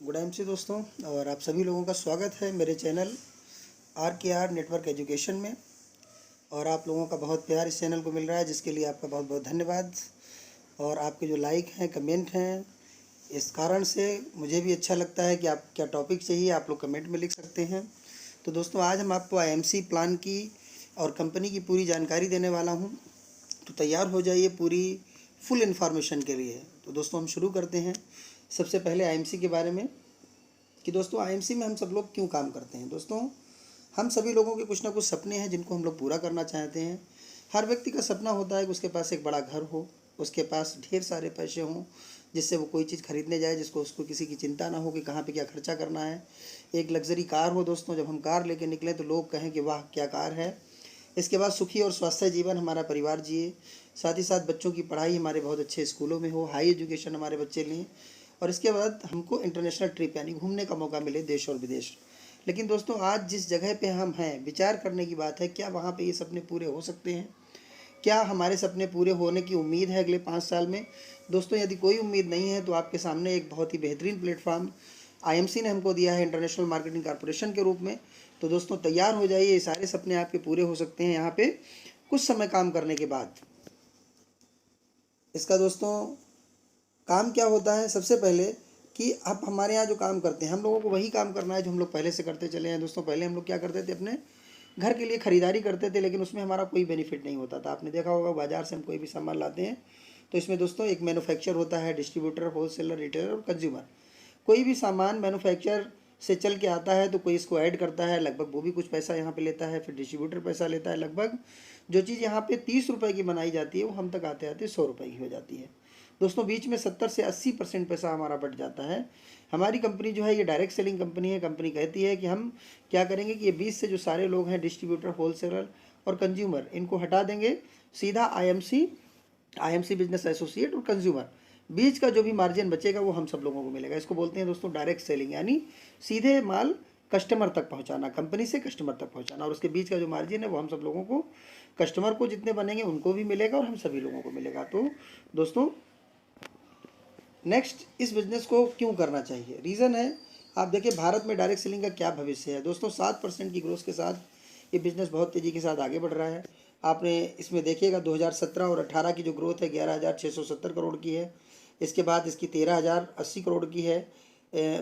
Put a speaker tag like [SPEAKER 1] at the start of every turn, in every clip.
[SPEAKER 1] Good MC दोस्तों, और आप सभी लोगों का स्वागत है मेरे चैनल RKR नेटवर्क एजुकेशन में। और आप लोगों का बहुत प्यार इस चैनल को मिल रहा है, जिसके लिए आपका बहुत बहुत धन्यवाद। और आपके जो लाइक हैं, कमेंट हैं, इस कारण से मुझे भी अच्छा लगता है कि आप क्या टॉपिक चाहिए आप लोग कमेंट में लिख सकते हैं। तो दोस्तों, आज हम आपको IMC प्लान की और कंपनी की पूरी जानकारी देने वाला हूँ। तो तैयार हो जाइए पूरी फुल इन्फॉर्मेशन के लिए। तो दोस्तों, हम शुरू करते हैं सबसे पहले IMC के बारे में कि दोस्तों IMC में हम सब लोग क्यों काम करते हैं। दोस्तों, हम सभी लोगों के कुछ ना कुछ सपने हैं जिनको हम लोग पूरा करना चाहते हैं। हर व्यक्ति का सपना होता है कि उसके पास एक बड़ा घर हो, उसके पास ढेर सारे पैसे हों, जिससे वो कोई चीज़ खरीदने जाए जिसको उसको किसी की चिंता ना हो कि कहाँ पे क्या खर्चा करना है। एक लग्जरी कार हो दोस्तों, जब हम कार लेके निकलें तो लोग कहें कि वाह क्या कार है। इसके बाद सुखी और स्वस्थ जीवन हमारा परिवार जिए। साथ ही साथ बच्चों की पढ़ाई हमारे बहुत अच्छे स्कूलों में हो, हाई एजुकेशन हमारे बच्चे लें। और इसके बाद हमको इंटरनेशनल ट्रिप यानी घूमने का मौका मिले देश और विदेश। लेकिन दोस्तों, आज जिस जगह पे हम हैं, विचार करने की बात है, क्या वहाँ पे ये सपने पूरे हो सकते हैं? क्या हमारे सपने पूरे होने की उम्मीद है अगले 5 साल में? दोस्तों, यदि कोई उम्मीद नहीं है तो आपके सामने एक बहुत ही बेहतरीन प्लेटफॉर्म IMC ने हमको दिया है, इंटरनेशनल मार्केटिंग कॉरपोरेशन के रूप में। तो दोस्तों, तैयार हो जाइए, ये सारे सपने आपके पूरे हो सकते हैं यहाँ पे कुछ समय काम करने के बाद। इसका दोस्तों काम क्या होता है? सबसे पहले कि आप हमारे यहाँ जो काम करते हैं, हम लोगों को वही काम करना है जो हम लोग पहले से करते चले हैं। दोस्तों, पहले हम लोग क्या करते थे, अपने घर के लिए ख़रीदारी करते थे, लेकिन उसमें हमारा कोई बेनिफिट नहीं होता था। आपने देखा होगा, बाज़ार से हम कोई भी सामान लाते हैं तो इसमें दोस्तों एक मैन्युफैक्चर होता है, डिस्ट्रीब्यूटर, होलसेलर, रिटेलर और कंज्यूमर। कोई भी सामान मैन्युफैक्चर से चल के आता है तो कोई इसको ऐड करता है, लगभग वो भी कुछ पैसा यहाँ पे लेता है, फिर डिस्ट्रीब्यूटर पैसा लेता है। लगभग जो चीज़ यहाँ पे 30 रुपये की बनाई जाती है वो हम तक आते आते 100 रुपये की हो जाती है। दोस्तों, बीच में 70 से 80% पैसा हमारा बट जाता है। हमारी कंपनी जो है ये डायरेक्ट सेलिंग कंपनी है। कंपनी कहती है कि हम क्या करेंगे कि ये 20 से जो सारे लोग हैं, डिस्ट्रीब्यूटर, होलसेलर और कंज्यूमर, इनको हटा देंगे। सीधा IMC बिजनेस एसोसिएट और कंज्यूमर, बीच का जो भी मार्जिन बचेगा वो हम सब लोगों को मिलेगा। इसको बोलते हैं दोस्तों डायरेक्ट सेलिंग, यानी सीधे माल कस्टमर तक पहुंचाना, कंपनी से कस्टमर तक पहुंचाना। और उसके बीच का जो मार्जिन है वो हम सब लोगों को, कस्टमर को जितने बनेंगे उनको भी मिलेगा और हम सभी लोगों को मिलेगा। तो दोस्तों, नेक्स्ट, इस बिज़नेस को क्यों करना चाहिए? रीज़न है, आप देखिए भारत में डायरेक्ट सेलिंग का क्या भविष्य है। दोस्तों, 7% की ग्रोथ के साथ ये बिज़नेस बहुत तेज़ी के साथ आगे बढ़ रहा है। आपने इसमें देखिएगा 2017 और 18 की जो ग्रोथ है 11,670 करोड़ की है। इसके बाद इसकी 13,080 करोड़ की है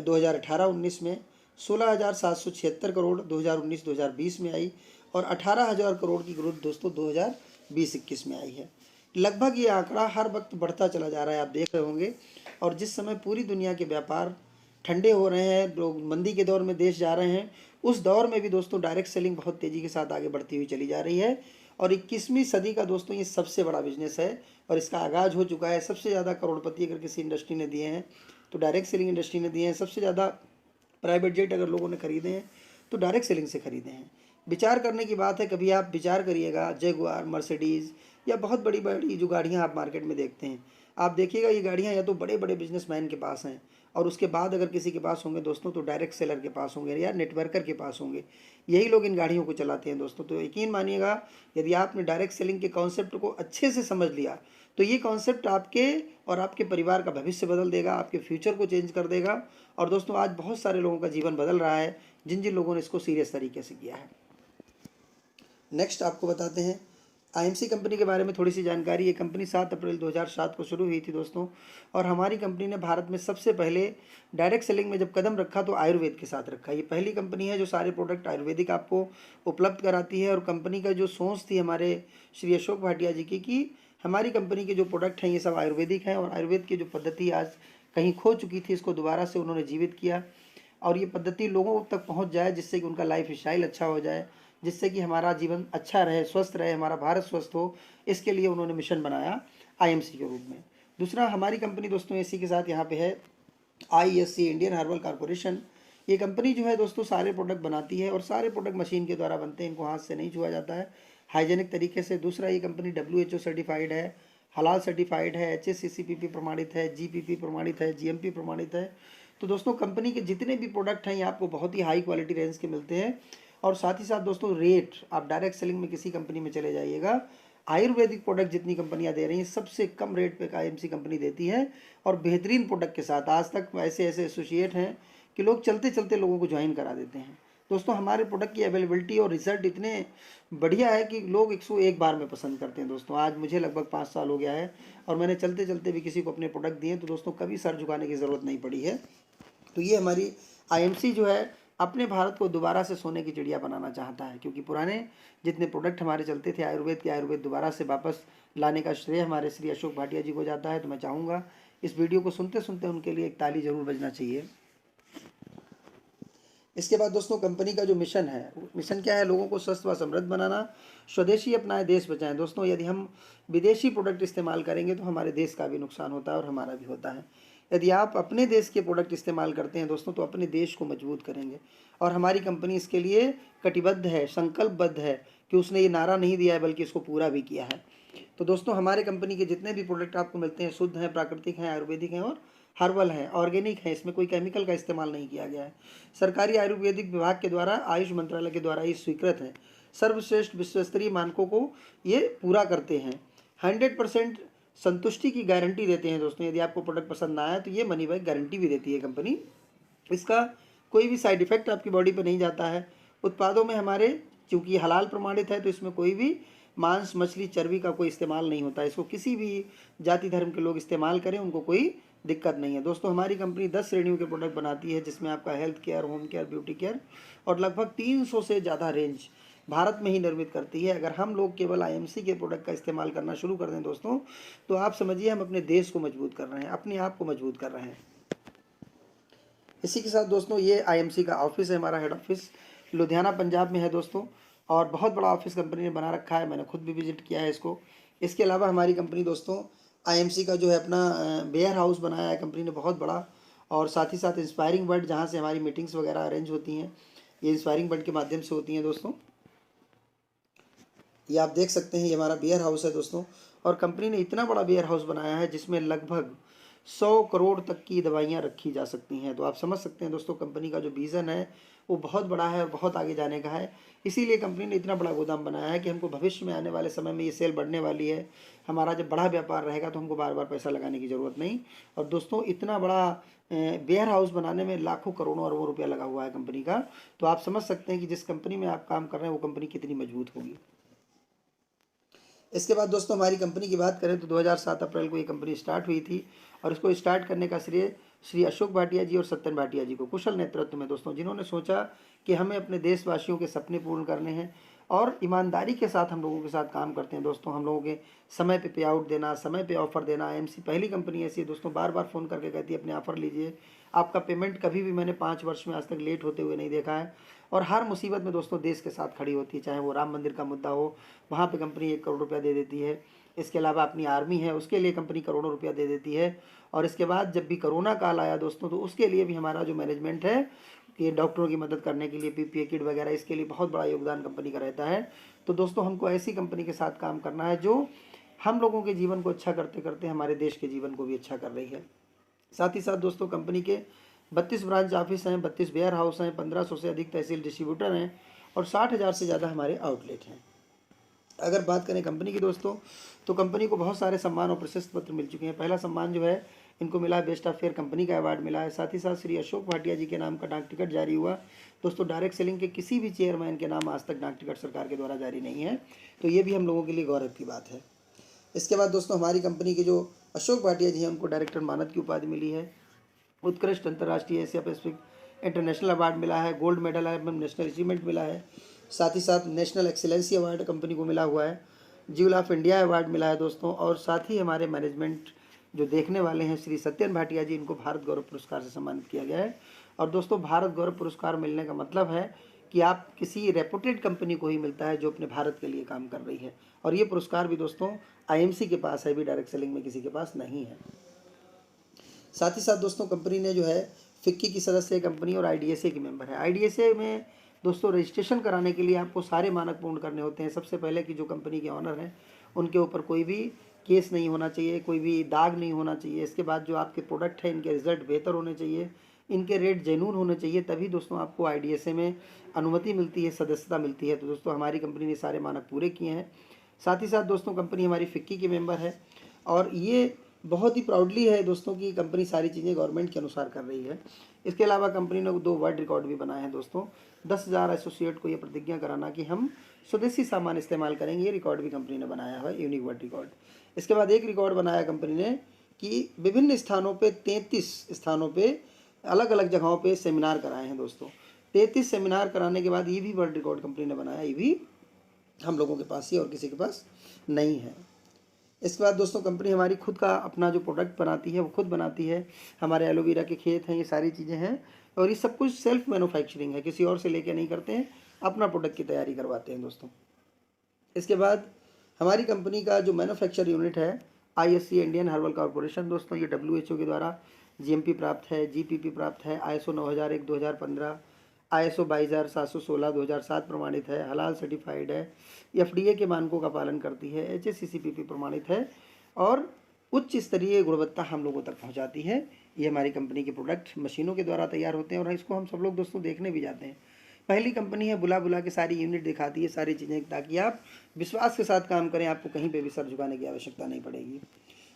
[SPEAKER 1] 2018-19 में। 16,776 करोड़ 2019-2020 में आई और 18,000 करोड़ की ग्रोथ दोस्तों 2020-21 में आई है। लगभग ये आंकड़ा हर वक्त बढ़ता चला जा रहा है, आप देख रहे होंगे। और जिस समय पूरी दुनिया के व्यापार ठंडे हो रहे हैं, लोग मंदी के दौर में देश जा रहे हैं, उस दौर में भी दोस्तों डायरेक्ट सेलिंग बहुत तेज़ी के साथ आगे बढ़ती हुई चली जा रही है। और 21वीं सदी का दोस्तों ये सबसे बड़ा बिजनेस है और इसका आगाज़ हो चुका है। सबसे ज़्यादा करोड़पति अगर किसी इंडस्ट्री ने दिए हैं तो डायरेक्ट सेलिंग इंडस्ट्री ने दिए हैं। सबसे ज़्यादा प्राइवेट जेट अगर लोगों ने खरीदे हैं तो डायरेक्ट सेलिंग से खरीदे हैं। विचार करने की बात है, कभी आप विचार करिएगा, जगुआर, मर्सिडीज़ या बहुत बड़ी बड़ी जो गाड़ियाँ आप मार्केट में देखते हैं, आप देखिएगा ये गाड़ियाँ या तो बड़े बड़े बिजनेसमैन के पास हैं, और उसके बाद अगर किसी के पास होंगे दोस्तों तो डायरेक्ट सेलर के पास होंगे या नेटवर्कर के पास होंगे। यही लोग इन गाड़ियों को चलाते हैं दोस्तों। तो यकीन मानिएगा, यदि आपने डायरेक्ट सेलिंग के कॉन्सेप्ट को अच्छे से समझ लिया तो ये कॉन्सेप्ट आपके और आपके परिवार का भविष्य बदल देगा, आपके फ्यूचर को चेंज कर देगा। और दोस्तों, आज बहुत सारे लोगों का जीवन बदल रहा है जिन जिन लोगों ने इसको सीरियस तरीके से किया है। नेक्स्ट आपको बताते हैं IMC कंपनी के बारे में थोड़ी सी जानकारी। ये कंपनी 7 अप्रैल 2007 को शुरू हुई थी दोस्तों। और हमारी कंपनी ने भारत में सबसे पहले डायरेक्ट सेलिंग में जब कदम रखा तो आयुर्वेद के साथ रखा। ये पहली कंपनी है जो सारे प्रोडक्ट आयुर्वेदिक आपको उपलब्ध कराती है। और कंपनी का जो सोच थी हमारे श्री अशोक भाटिया जी की, कि हमारी कंपनी के जो प्रोडक्ट हैं ये सब आयुर्वेदिक हैं, और आयुर्वेद की जो पद्धति आज कहीं खो चुकी थी इसको दोबारा से उन्होंने जीवित किया। और ये पद्धति लोगों तक पहुँच जाए, जिससे कि उनका लाइफ स्टाइल अच्छा हो जाए, जिससे कि हमारा जीवन अच्छा रहे, स्वस्थ रहे, हमारा भारत स्वस्थ हो। इसके लिए उन्होंने मिशन बनाया IMC के रूप में। दूसरा, हमारी कंपनी दोस्तों इसी के साथ यहाँ पे है ISC, इंडियन हर्बल कॉरपोरेशन। ये कंपनी जो है दोस्तों सारे प्रोडक्ट बनाती है और सारे प्रोडक्ट मशीन के द्वारा बनते हैं, इनको हाथ से नहीं छुआ जाता है, हाइजेनिक तरीके से। दूसरा, ये कंपनी WHO सर्टिफाइड है, हलाल सर्टिफाइड है, HACCP प्रमाणित है, GPP प्रमाणित है, GMP प्रमाणित है। तो दोस्तों, कंपनी के जितने भी प्रोडक्ट हैं ये आपको बहुत ही हाई क्वालिटी रेंज के मिलते हैं। और साथ ही साथ दोस्तों, रेट आप डायरेक्ट सेलिंग में किसी कंपनी में चले जाइएगा, आयुर्वेदिक प्रोडक्ट जितनी कंपनियां दे रही हैं सबसे कम रेट पे IMC कंपनी देती है और बेहतरीन प्रोडक्ट के साथ। आज तक ऐसे ऐसे एसोसिएट हैं कि लोग चलते चलते लोगों को ज्वाइन करा देते हैं। दोस्तों हमारे प्रोडक्ट की अवेलेबिलिटी और रिजल्ट इतने बढ़िया है कि लोग 101 बार में पसंद करते हैं। दोस्तों आज मुझे लगभग 5 साल हो गया है और मैंने चलते चलते भी किसी को अपने प्रोडक्ट दिए, तो दोस्तों कभी सर झुकाने की ज़रूरत नहीं पड़ी है। तो ये हमारी आईएमसी जो है अपने भारत को दोबारा से सोने की चिड़िया बनाना चाहता है, क्योंकि पुराने जितने प्रोडक्ट हमारे चलते थे आयुर्वेद के, आयुर्वेद दोबारा से वापस लाने का श्रेय हमारे श्री अशोक भाटिया जी को जाता है। तो मैं चाहूँगा इस वीडियो को सुनते सुनते उनके लिए एक ताली जरूर बजना चाहिए। इसके बाद दोस्तों कंपनी का जो मिशन है, मिशन क्या है? लोगों को स्वस्थ व समृद्ध बनाना, स्वदेशी अपनाएं, देश बचाएं। दोस्तों यदि हम विदेशी प्रोडक्ट इस्तेमाल करेंगे तो हमारे देश का भी नुकसान होता है और हमारा भी होता है। यदि आप अपने देश के प्रोडक्ट इस्तेमाल करते हैं दोस्तों तो अपने देश को मजबूत करेंगे, और हमारी कंपनी इसके लिए कटिबद्ध है, संकल्पबद्ध है कि उसने ये नारा नहीं दिया है बल्कि इसको पूरा भी किया है। तो दोस्तों हमारे कंपनी के जितने भी प्रोडक्ट आपको मिलते हैं शुद्ध हैं, प्राकृतिक हैं, आयुर्वेदिक हैं और हर्बल है, ऑर्गेनिक है। इसमें कोई केमिकल का इस्तेमाल नहीं किया गया है। सरकारी आयुर्वेदिक विभाग के द्वारा, आयुष मंत्रालय के द्वारा ये स्वीकृत है। सर्वश्रेष्ठ विश्वस्तरीय मानकों को ये पूरा करते हैं। 100% संतुष्टि की गारंटी देते हैं। दोस्तों यदि आपको प्रोडक्ट पसंद ना आए तो ये मनी बैक गारंटी भी देती है कंपनी। इसका कोई भी साइड इफेक्ट आपकी बॉडी पर नहीं जाता है। उत्पादों में हमारे चूँकि हलाल प्रमाणित है तो इसमें कोई भी मांस, मछली, चर्बी का कोई इस्तेमाल नहीं होता है। इसको किसी भी जाति धर्म के लोग इस्तेमाल करें उनको कोई दिक्कत नहीं है। दोस्तों हमारी कंपनी 10 श्रेणियों के प्रोडक्ट बनाती है, जिसमें आपका health care, home care, beauty care और लगभग 300 से ज़्यादा रेंज भारत में ही निर्मित करती है। अगर हम लोग केवल आईएमसी के प्रोडक्ट का इस्तेमाल करना शुरू कर दें दोस्तों तो आप समझिए हम अपने देश को मजबूत कर रहे हैं, अपने आप को मजबूत कर रहे हैं। इसी के साथ दोस्तों ये आईएमसी का ऑफिस है, हमारा हेड ऑफिस लुधियाना पंजाब में है दोस्तों, और बहुत बड़ा ऑफिस कंपनी ने बना रखा है। मैंने खुद भी विजिट किया है इसको। इसके अलावा हमारी कंपनी दोस्तों आईएमसी का जो है अपना वेयर हाउस बनाया है कंपनी ने बहुत बड़ा, और साथ ही साथ इंस्पायरिंग वर्ड जहाँ से हमारी मीटिंग्स वगैरह अरेंज होती हैं, ये इंस्पायरिंग वर्ड के माध्यम से होती हैं दोस्तों। ये आप देख सकते हैं, ये हमारा वेयर हाउस है दोस्तों, और कंपनी ने इतना बड़ा वेयर हाउस बनाया है जिसमें लगभग 100 करोड़ तक की दवाइयाँ रखी जा सकती हैं। तो आप समझ सकते हैं दोस्तों कंपनी का जो विज़न है वो बहुत बड़ा है और बहुत आगे जाने का है। इसीलिए कंपनी ने इतना बड़ा गोदाम बनाया है कि हमको भविष्य में आने वाले समय में ये सेल बढ़ने वाली है। हमारा जब बड़ा व्यापार रहेगा तो हमको बार बार पैसा लगाने की ज़रूरत नहीं। और दोस्तों इतना बड़ा वेयर हाउस बनाने में लाखों करोड़ों अरबों रुपया लगा हुआ है कंपनी का। तो आप समझ सकते हैं कि जिस कंपनी में आप काम कर रहे हैं वो कंपनी कितनी मजबूत होगी। इसके बाद दोस्तों हमारी कंपनी की बात करें तो 2007 अप्रैल को ये कंपनी स्टार्ट हुई थी, और इसको स्टार्ट करने का श्रेय श्री अशोक भाटिया जी और सत्यन भाटिया जी को, कुशल नेतृत्व में दोस्तों, जिन्होंने सोचा कि हमें अपने देशवासियों के सपने पूर्ण करने हैं और ईमानदारी के साथ हम लोगों के साथ काम करते हैं। दोस्तों हम लोगों के समय पे आउट देना, समय पे ऑफ़र देना। आईएमसी पहली कंपनी ऐसी है दोस्तों, बार बार फ़ोन करके कहती है अपने ऑफ़र लीजिए। आपका पेमेंट कभी भी मैंने 5 वर्ष में आज तक लेट होते हुए नहीं देखा है, और हर मुसीबत में दोस्तों देश के साथ खड़ी होती है। चाहे वो राम मंदिर का मुद्दा हो, वहाँ पे कंपनी 1 करोड़ रुपया दे देती है। इसके अलावा अपनी आर्मी है उसके लिए कंपनी करोड़ों रुपया दे देती है। और इसके बाद जब भी कोरोना काल आया दोस्तों तो उसके लिए भी हमारा जो मैनेजमेंट है कि डॉक्टरों की मदद करने के लिए पीपीई किट वगैरह, इसके लिए बहुत बड़ा योगदान कंपनी का रहता है। तो दोस्तों हमको ऐसी कंपनी के साथ काम करना है जो हम लोगों के जीवन को अच्छा करते करते हमारे देश के जीवन को भी अच्छा कर रही है। साथ ही साथ दोस्तों कंपनी के 32 ब्रांच ऑफिस हैं, 32 वेयर हाउस हैं, 1500 से अधिक तहसील डिस्ट्रीब्यूटर हैं और 60,000 से ज़्यादा हमारे आउटलेट हैं। अगर बात करें कंपनी की दोस्तों तो कंपनी को बहुत सारे सम्मान और प्रशस्ति पत्र मिल चुके हैं। पहला सम्मान जो है इनको मिला है बेस्ट ऑफ फेयर कंपनी का अवार्ड मिला है। साथ ही साथ श्री अशोक भाटिया जी के नाम का डाक टिकट जारी हुआ। दोस्तों डायरेक्ट सेलिंग के किसी भी चेयरमैन के नाम आज तक डाक टिकट सरकार के द्वारा जारी नहीं है, तो ये भी हम लोगों के लिए गौरव की बात है। इसके बाद दोस्तों हमारी कंपनी के जो अशोक भाटिया जी हैं उनको डायरेक्टर मानद की उपाधि मिली है। उत्कृष्ट अंतर्राष्ट्रीय एशिया पैसिफिक इंटरनेशनल अवार्ड मिला है, गोल्ड मेडल है, नेशनल अचीवमेंट मिला है। साथ ही साथ नेशनल एक्सीलेंसी अवार्ड कंपनी को मिला हुआ है, ज्यूल ऑफ इंडिया अवार्ड मिला है दोस्तों। और साथ ही हमारे मैनेजमेंट जो देखने वाले हैं श्री सत्यन भाटिया जी, इनको भारत गौरव पुरस्कार से सम्मानित किया गया है। और दोस्तों भारत गौरव पुरस्कार मिलने का मतलब है कि आप किसी रेपुटेड कंपनी को ही मिलता है जो अपने भारत के लिए काम कर रही है। और ये पुरस्कार भी दोस्तों आईएमसी के पास है, भी डायरेक्ट सेलिंग में किसी के पास नहीं है। साथ ही साथ दोस्तों कंपनी ने जो है फिक्की की सदस्य कंपनी और आईडीएसए की मेंबर है। आईडीएसए में दोस्तों रजिस्ट्रेशन कराने के लिए आपको सारे मानक पूर्ण करने होते हैं। सबसे पहले कि जो कंपनी के ऑनर हैं उनके ऊपर कोई भी केस नहीं होना चाहिए, कोई भी दाग नहीं होना चाहिए। इसके बाद जो आपके प्रोडक्ट हैं इनके रिजल्ट बेहतर होने चाहिए, इनके रेट जेन्युइन होने चाहिए, तभी दोस्तों आपको आईडीएसए में अनुमति मिलती है, सदस्यता मिलती है। तो दोस्तों हमारी कंपनी ने सारे मानक पूरे किए हैं। साथ ही साथ दोस्तों कंपनी हमारी फिक्की की मेंबर है और ये बहुत ही प्राउडली है दोस्तों कि कंपनी सारी चीज़ें गवर्नमेंट के अनुसार कर रही है। इसके अलावा कंपनी ने 2 वर्ल्ड रिकॉर्ड भी बनाए हैं दोस्तों। 10,000 एसोसिएट को ये प्रतिज्ञा कराना कि हम स्वदेशी सामान इस्तेमाल करेंगे, ये रिकॉर्ड भी कंपनी ने बनाया है, यूनिक वर्ल्ड रिकॉर्ड। इसके बाद एक रिकॉर्ड बनाया कंपनी ने कि विभिन्न स्थानों पे 33 स्थानों पे अलग अलग जगहों पे सेमिनार कराए हैं दोस्तों। 33 सेमिनार कराने के बाद ये भी वर्ल्ड रिकॉर्ड कंपनी ने बनाया, ये भी हम लोगों के पास ही और किसी के पास नहीं है। इसके बाद दोस्तों कंपनी हमारी खुद का अपना जो प्रोडक्ट बनाती है वो खुद बनाती है। हमारे एलोवेरा के खेत हैं, ये सारी चीज़ें हैं और ये सब कुछ सेल्फ मैन्युफैक्चरिंग है, किसी और से लेके नहीं करते हैं, अपना प्रोडक्ट की तैयारी करवाते हैं दोस्तों। इसके बाद हमारी कंपनी का जो मैन्युफैक्चर यूनिट है ISC इंडियन हर्बल कॉर्पोरेशन दोस्तों, ये WHO के द्वारा GMP प्राप्त है, GPP प्राप्त है, ISO 9001 2015, ISO 22716 2007 प्रमाणित है, हलाल सर्टिफाइड है, FDA के मानकों का पालन करती है, HACCP प्रमाणित है और उच्च स्तरीय गुणवत्ता हम लोगों तक पहुंचाती है। ये हमारी कंपनी के प्रोडक्ट मशीनों के द्वारा तैयार होते हैं और इसको हम सब लोग दोस्तों देखने भी जाते हैं। पहली कंपनी है, बुला बुला के सारी यूनिट दिखाती है, सारी चीज़ें, ताकि आप विश्वास के साथ काम करें, आपको कहीं पे भी सर झुकाने की आवश्यकता नहीं पड़ेगी।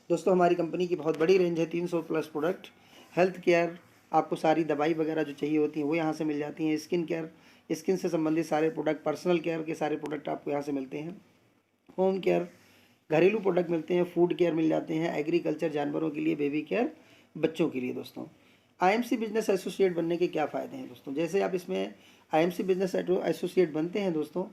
[SPEAKER 1] दोस्तों हमारी कंपनी की बहुत बड़ी रेंज है, 300 प्लस प्रोडक्ट। हेल्थ केयर, आपको सारी दवाई वगैरह जो चाहिए होती हैं वो यहाँ से मिल जाती हैं। स्किन केयर, स्किन से संबंधित सारे प्रोडक्ट, पर्सनल केयर के सारे प्रोडक्ट आपको यहाँ से मिलते हैं। होम केयर, घरेलू प्रोडक्ट मिलते हैं। फूड केयर मिल जाते हैं। एग्रीकल्चर, जानवरों के लिए, बेबी केयर, बच्चों के लिए। दोस्तों IMC बिजनेस एसोसिएट बनने के क्या फ़ायदे हैं दोस्तों? जैसे आप इसमें IMC बिजनेस एसोसिएट बनते हैं दोस्तों,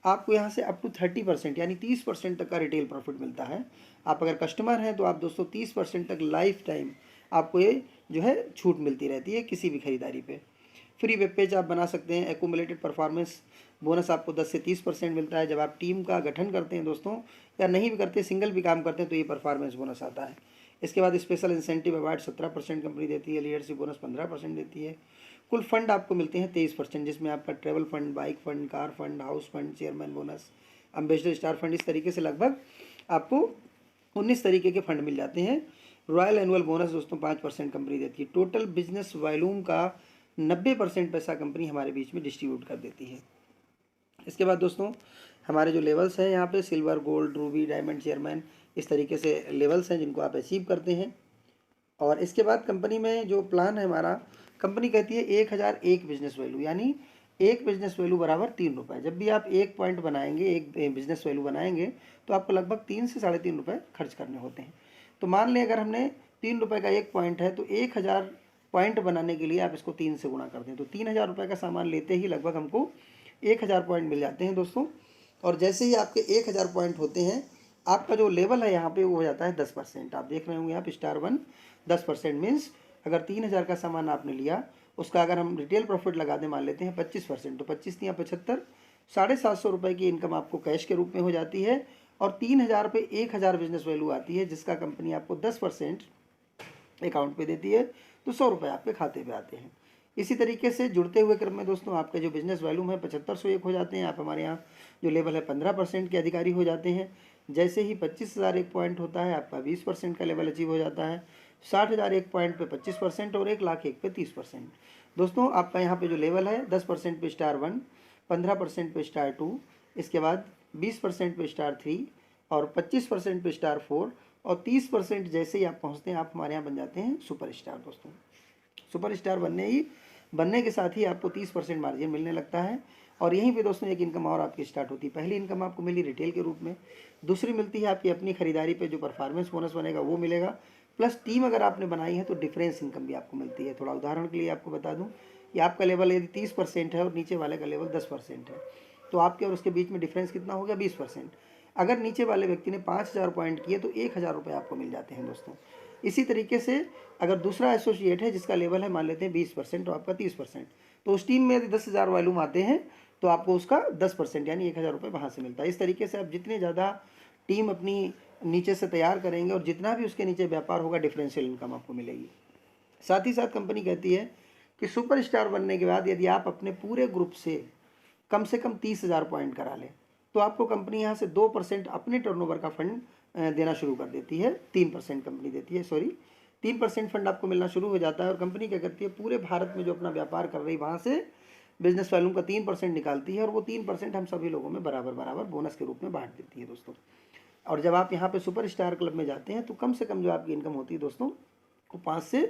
[SPEAKER 1] आपको यहाँ से अप टू 30% यानी 30% तक का रिटेल प्रॉफिट मिलता है। आप अगर कस्टमर हैं तो आप दोस्तों 30% तक लाइफ टाइम आपको ये जो है छूट मिलती रहती है किसी भी खरीदारी पे। फ्री वेब पेज आप बना सकते हैं। एकुमुलेटेड परफॉर्मेंस बोनस आपको 10 से 30% मिलता है जब आप टीम का गठन करते हैं दोस्तों, या नहीं भी करते, सिंगल भी काम करते हैं तो ये परफॉर्मेंस बोनस आता है। इसके बाद स्पेशल इंसेंटिव अवार्ड 17% कंपनी देती है। लीडरशिप बोनस 15% देती है। कुल फंड आपको मिलते हैं 23%, जिसमें आपका travel fund, bike fund, car fund, house fund, chairman bonus, ambassador star fund, इस तरीके से लगभग आपको 19 तरीके के फंड मिल जाते हैं। रॉयल एनुअल बोनस दोस्तों 5% कंपनी देती है। टोटल बिजनेस वॉल्यूम का 90% पैसा कंपनी हमारे बीच में डिस्ट्रीब्यूट कर देती है। इसके बाद दोस्तों हमारे जो लेवल्स हैं यहाँ पे silver, gold, Ruby, diamond, chairman, इस तरीके से लेवल्स हैं जिनको आप अचीव करते हैं। और इसके बाद कंपनी में जो प्लान है हमारा, कंपनी कहती है 1001 बिजनेस वैल्यू, यानी एक बिजनेस वैल्यू बराबर 3 रुपये। जब भी आप एक पॉइंट बनाएंगे, एक बिजनेस वैल्यू बनाएंगे, तो आपको लगभग 3 से 3.5 रुपये खर्च करने होते हैं। तो मान लें अगर हमने 3 रुपये का एक पॉइंट है तो 1000 पॉइंट बनाने के लिए आप इसको 3 से गुणा कर दें तो 3000 रुपये का सामान लेते ही लगभग हमको 1000 पॉइंट मिल जाते हैं दोस्तों। और जैसे ही आपके 1000 पॉइंट होते हैं, आपका जो लेवल है यहाँ पे वो हो जाता है 10%। आप देख रहे होंगे आप स्टार 1 10% मीन्स अगर 3000 का सामान आपने लिया, उसका अगर हम रिटेल प्रॉफिट लगा दें, मान लेते हैं 25%, तो 25 या 75, 750 रुपये की इनकम आपको कैश के रूप में हो जाती है। और 3000 पे 1000 बिजनेस वैल्यू आती है, जिसका कंपनी आपको 10% अकाउंट पे देती है, तो 100 रुपये आपके खाते पे आते हैं। इसी तरीके से जुड़ते हुए क्रम में दोस्तों आपके जो बिजनेस वॉल्यूम है 7501 हो जाते हैं। आप हमारे यहाँ जो लेवल है 15% के अधिकारी हो जाते हैं। जैसे ही 25,000 एक पॉइंट होता है, आपका 20% का लेवल अचीव हो जाता है। 60,000 एक पॉइंट पे 25% और 1,00,000 एक पे 30%। दोस्तों आपका यहाँ पे जो लेवल है 10% पे स्टार 1, 15% पे स्टार 2, इसके बाद 20% पे स्टार 3 और 25% पे स्टार 4 और 30% जैसे ही आप पहुँचते हैं, आप हमारे यहाँ बन जाते हैं सुपर स्टार। दोस्तों सुपर स्टार बनने के साथ ही आपको 30% मार्जिन मिलने लगता है। और यहीं पे दोस्तों एक इनकम और आपकी स्टार्ट होती है। पहली इनकम आपको मिली रिटेल के रूप में, दूसरी मिलती है आपकी अपनी खरीदारी पे जो परफॉर्मेंस बोनस बनेगा वो मिलेगा, प्लस टीम अगर आपने बनाई है तो डिफरेंस इनकम भी आपको मिलती है। थोड़ा उदाहरण के लिए आपको बता दूं कि आपका लेवल यदि 30% है और नीचे वाले का लेवल 10% है, तो आपके और उसके बीच में डिफरेंस कितना हो गया? 20%। अगर नीचे वाले व्यक्ति ने 5000 पॉइंट किए तो 1000 रुपये आपको मिल जाते हैं दोस्तों। इसी तरीके से अगर दूसरा एसोसिएट है जिसका लेवल है मान लेते हैं 20% और आपका 30%, तो उस टीम में यदि 10,000 वॉल्यूम आते हैं तो आपको उसका 10% यानी 1000 रुपये वहाँ से मिलता है। इस तरीके से आप जितने ज़्यादा टीम अपनी नीचे से तैयार करेंगे और जितना भी उसके नीचे व्यापार होगा, डिफरेंशियल इनकम आपको मिलेगी। साथ ही साथ कंपनी कहती है कि सुपर स्टार बनने के बाद यदि आप अपने पूरे ग्रुप से कम 30,000 पॉइंट करा लें तो आपको कंपनी यहाँ से 2% अपने टर्नओवर का फंड देना शुरू कर देती है। 3% कंपनी देती है, 3% फंड आपको मिलना शुरू हो जाता है। और कंपनी क्या करती है, पूरे भारत में जो अपना व्यापार कर रही है वहाँ से बिजनेस वॉल्यूम का 3% निकालती है और वो 3% हम सभी लोगों में बराबर बोनस के रूप में बांट देती है दोस्तों। और जब आप यहाँ पे सुपर स्टार क्लब में जाते हैं तो कम से कम जो आपकी इनकम होती है दोस्तों वो 5 से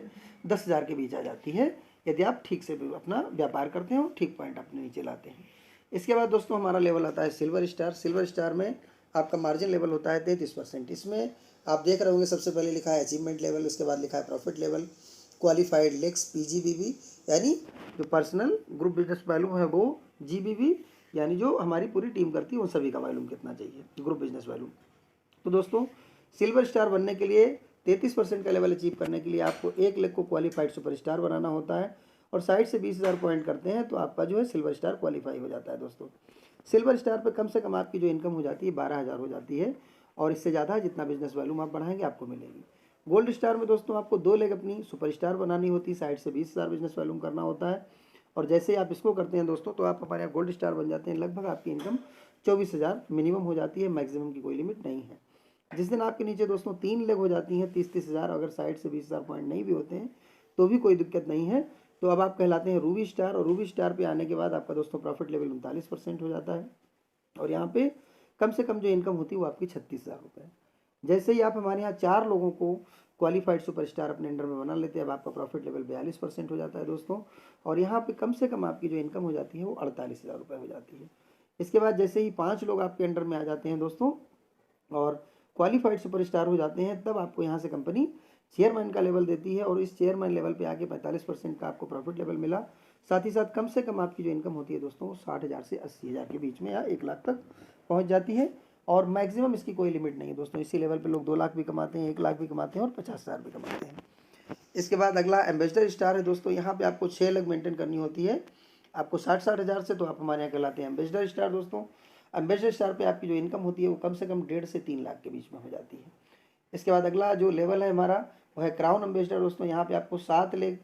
[SPEAKER 1] 10,000 के बीच आ जाती है, यदि आप ठीक से अपना व्यापार करते हैं और ठीक पॉइंट अपने नीचे लाते हैं। इसके बाद दोस्तों हमारा लेवल आता है सिल्वर स्टार। सिल्वर स्टार में आपका मार्जिन लेवल होता है 33%। इसमें आप देख रहे होंगे सबसे पहले लिखा है अचीवमेंट लेवल, उसके बाद लिखा है प्रॉफिट लेवल, क्वालिफाइड लेक्स, पीजीबीवी यानी जो पर्सनल ग्रुप बिजनेस वैल्यूम है वो, जीबीवी यानी जो हमारी पूरी टीम करती है उन सभी का वैल्यूम कितना चाहिए, ग्रुप बिजनेस वैल्यूम। तो दोस्तों सिल्वर स्टार बनने के लिए 33% का लेवल अचीव करने के लिए आपको 1 लाख को क्वालिफाइड सुपर स्टार बनाना होता है और साइड से 20,000 पॉइंट करते हैं तो आपका जो है सिल्वर स्टार क्वालिफाई हो जाता है। दोस्तों सिल्वर स्टार पर कम से कम आपकी जो इनकम हो जाती है 12,000 हो जाती है और इससे ज़्यादा जितना बिजनेस वैल्यूम आप बढ़ाएंगे आपको मिलेगी। गोल्ड स्टार में दोस्तों आपको 2 लाख अपनी सुपर स्टार बनानी होती है, साइड से 20,000 बिजनेस वैल्यूम करना होता है और जैसे ही आप इसको करते हैं दोस्तों तो आप हमारे यहाँ गोल्ड स्टार बन जाते हैं। लगभग आपकी इनकम 24,000 मिनिमम हो जाती है, मैक्सिमम की कोई लिमिट नहीं है। जिस दिन आपके नीचे दोस्तों 3 लाख हो जाती हैं, 30,000, अगर साइड से 20,000 पॉइंट नहीं भी होते हैं तो भी कोई दिक्कत नहीं है, तो अब आप कहलाते हैं रूबी स्टार। और रूबी स्टार पे आने के बाद आपका दोस्तों प्रॉफिट लेवल 39% हो जाता है और यहाँ पे कम से कम जो इनकम होती है वो आपकी 36,000 रुपये। जैसे ही आप हमारे यहाँ 4 लोगों को क्वालिफाइड सुपरस्टार अपने अंडर में बना लेते हैं, अब आपका प्रॉफिट लेवल 42% हो जाता है दोस्तों और यहाँ पे कम से कम आपकी जो इनकम हो जाती है वो 48,000 रुपये हो जाती है। इसके बाद जैसे ही 5 लोग आपके अंडर में आ जाते हैं दोस्तों और क्वालिफाइड सुपरस्टार हो जाते हैं, तब आपको यहाँ से कंपनी चेयरमैन का लेवल देती है और इस चेयरमैन लेवल पे आके 45% का आपको प्रॉफिट लेवल मिला। साथ ही साथ कम से कम आपकी जो इनकम होती है दोस्तों 60,000 से 80,000 के बीच में या 1 लाख तक पहुँच जाती है और मैक्सिमम इसकी कोई लिमिट नहीं है दोस्तों। इसी लेवल पे लोग 2 लाख भी कमाते हैं, 1 लाख भी कमाते हैं और 50,000 भी कमाते हैं। इसके बाद अगला एम्बेसडर स्टार है दोस्तों। यहाँ पे आपको 6 लाख मेंटेन करनी होती है आपको 60,000 से, तो आप हमारे यहाँ कहलाते हैं एम्बेसडर स्टार दोस्तों। एम्बेसडर स्टार पे आपकी जो इनकम होती है वो कम से कम 1.5 से 3 लाख के बीच में हो जाती है। इसके बाद अगला जो लेवल है हमारा वो है क्राउन एम्बेसडर दोस्तों। यहाँ पे आपको 7 लाख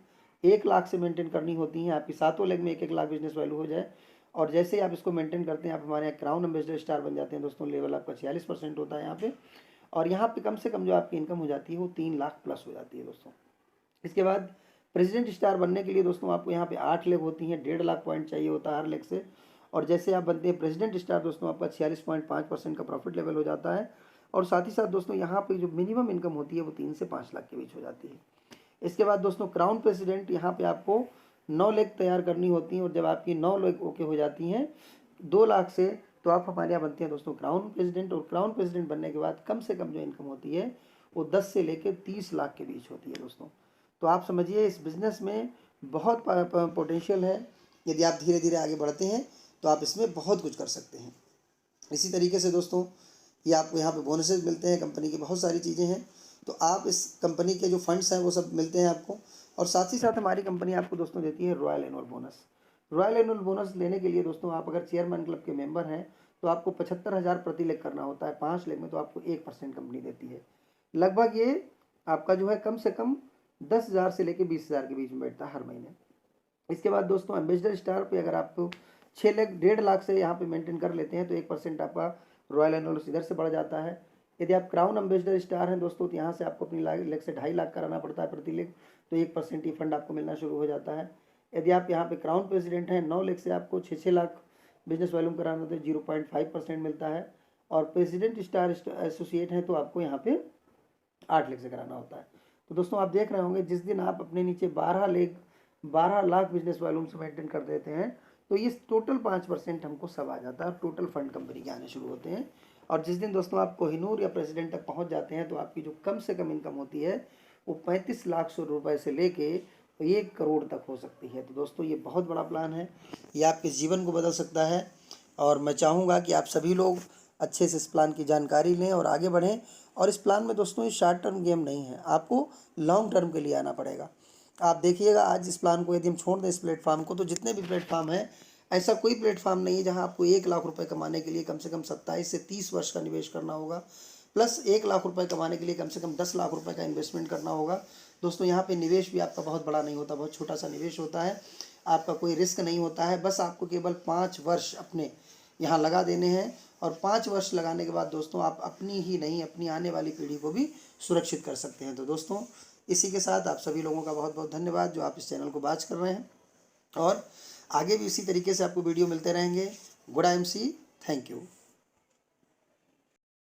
[SPEAKER 1] 1 लाख से मेंटेन करनी होती हैं, आपकी 7 लेग में 1-1 लाख बिजनेस वैल्यू हो जाए और जैसे ही आप इसको मेंटेन करते हैं आप हमारे यहाँ क्राउन एम्बेसडर स्टार बन जाते हैं दोस्तों। लेवल आपका 46% होता है यहाँ पे और यहाँ पे कम से कम जो आपकी इनकम हो जाती है वो 3 लाख प्लस हो जाती है दोस्तों। इसके बाद प्रेसिडेंट स्टार बनने के लिए दोस्तों आपको यहाँ पे 8 लेग होती हैं, 1.5 लाख पॉइंट चाहिए होता है हर लेग से और जैसे आप बनते हैं प्रेसिडेंट स्टार दोस्तों आपका 46.5% का प्रॉफिट लेवल हो जाता है और साथ ही साथ दोस्तों यहाँ पे जो मिनिमम इनकम होती है वो 3 से 5 लाख के बीच हो जाती है। इसके बाद दोस्तों क्राउन प्रेसिडेंट, यहाँ पे आपको 9 लेग तैयार करनी होती हैं और जब आपकी 9 लेग ओके हो जाती हैं 2 लाख से, तो आप हमारे यहाँ बनते हैं दोस्तों क्राउन प्रेसिडेंट और क्राउन प्रेसिडेंट बनने के बाद कम से कम जो इनकम होती है वो 10 से लेकर 30 लाख के बीच होती है दोस्तों। तो आप समझिए इस बिज़नेस में बहुत पोटेंशियल है, यदि आप धीरे धीरे आगे बढ़ते हैं तो आप इसमें बहुत कुछ कर सकते हैं। इसी तरीके से दोस्तों ये आपको यहाँ पे बोनसेस मिलते हैं, कंपनी की बहुत सारी चीज़ें हैं, तो आप इस कंपनी के जो फंड्स हैं वो सब मिलते हैं आपको और साथ ही साथ हमारी कंपनी आपको दोस्तों देती है royal annual bonus. Royal annual bonus लेने के लिए दोस्तों आप अगर चेयरमैन क्लब के मेंबर हैं तो आपको 75,000 प्रति लेग करना होता है, 5 लेग में तो आपको 1% कंपनी देती है। लगभग ये आपका जो है कम से कम 10,000 से लेकर 20,000 के बीच में बैठता है हर महीने। इसके बाद दोस्तों एम्बेसडर स्टार पे अगर आपको 6 लाख 1.5 लाख से यहाँ पे मेंटेन कर लेते हैं तो 1% आपका रॉयल एनुअल इधर से बढ़ जाता है। यदि आप क्राउन एम्बेसडर स्टार हैं दोस्तों तो यहाँ से आपको अपनी लेग से 2.5 लाख कराना पड़ता है प्रति लेग, तो 1% ये फंड आपको मिलना शुरू हो जाता है। यदि आप यहाँ पे क्राउन प्रेसिडेंट हैं 9 लाख से आपको 6-6 लाख बिजनेस वॉल्यूम कराना तो 0.5% मिलता है और प्रेसिडेंट स्टार एसोसिएट हैं तो आपको यहाँ पे 8 लाख से कराना होता है। तो दोस्तों आप देख रहे होंगे जिस दिन आप अपने नीचे 12 लाख बिजनेस वॉल्यूम से मेंटेन कर देते हैं तो ये टोटल 5% हमको सब आ जाता है, टोटल फंड कंपनी के आने शुरू होते हैं। और जिस दिन दोस्तों आप कोहिनूर या प्रेसिडेंट तक पहुंच जाते हैं तो आपकी जो कम से कम इनकम होती है वो 35 लाख रुपए से लेके 1 करोड़ तक हो सकती है। तो दोस्तों ये बहुत बड़ा प्लान है, ये आपके जीवन को बदल सकता है और मैं चाहूँगा कि आप सभी लोग अच्छे से इस प्लान की जानकारी लें और आगे बढ़ें। और इस प्लान में दोस्तों ये शॉर्ट टर्म गेम नहीं है, आपको लॉन्ग टर्म के लिए आना पड़ेगा। आप देखिएगा आज इस प्लान को यदि हम छोड़ दें इस प्लेटफॉर्म को, तो जितने भी प्लेटफॉर्म हैं ऐसा कोई प्लेटफॉर्म नहीं है जहां आपको 1 लाख रुपए कमाने के लिए कम से कम 27 से 30 वर्ष का निवेश करना होगा, प्लस 1 लाख रुपए कमाने के लिए कम से कम 10 लाख रुपए का इन्वेस्टमेंट करना होगा। दोस्तों यहाँ पे निवेश भी आपका बहुत बड़ा नहीं होता, बहुत छोटा सा निवेश होता है, आपका कोई रिस्क नहीं होता है, बस आपको केवल 5 वर्ष अपने यहाँ लगा देने हैं और 5 वर्ष लगाने के बाद दोस्तों आप अपनी ही नहीं अपनी आने वाली पीढ़ी को भी सुरक्षित कर सकते हैं। तो दोस्तों इसी के साथ आप सभी लोगों का बहुत बहुत धन्यवाद जो आप इस चैनल को वॉच कर रहे हैं और आगे भी इसी तरीके से आपको वीडियो मिलते रहेंगे। Good IMC, thank you.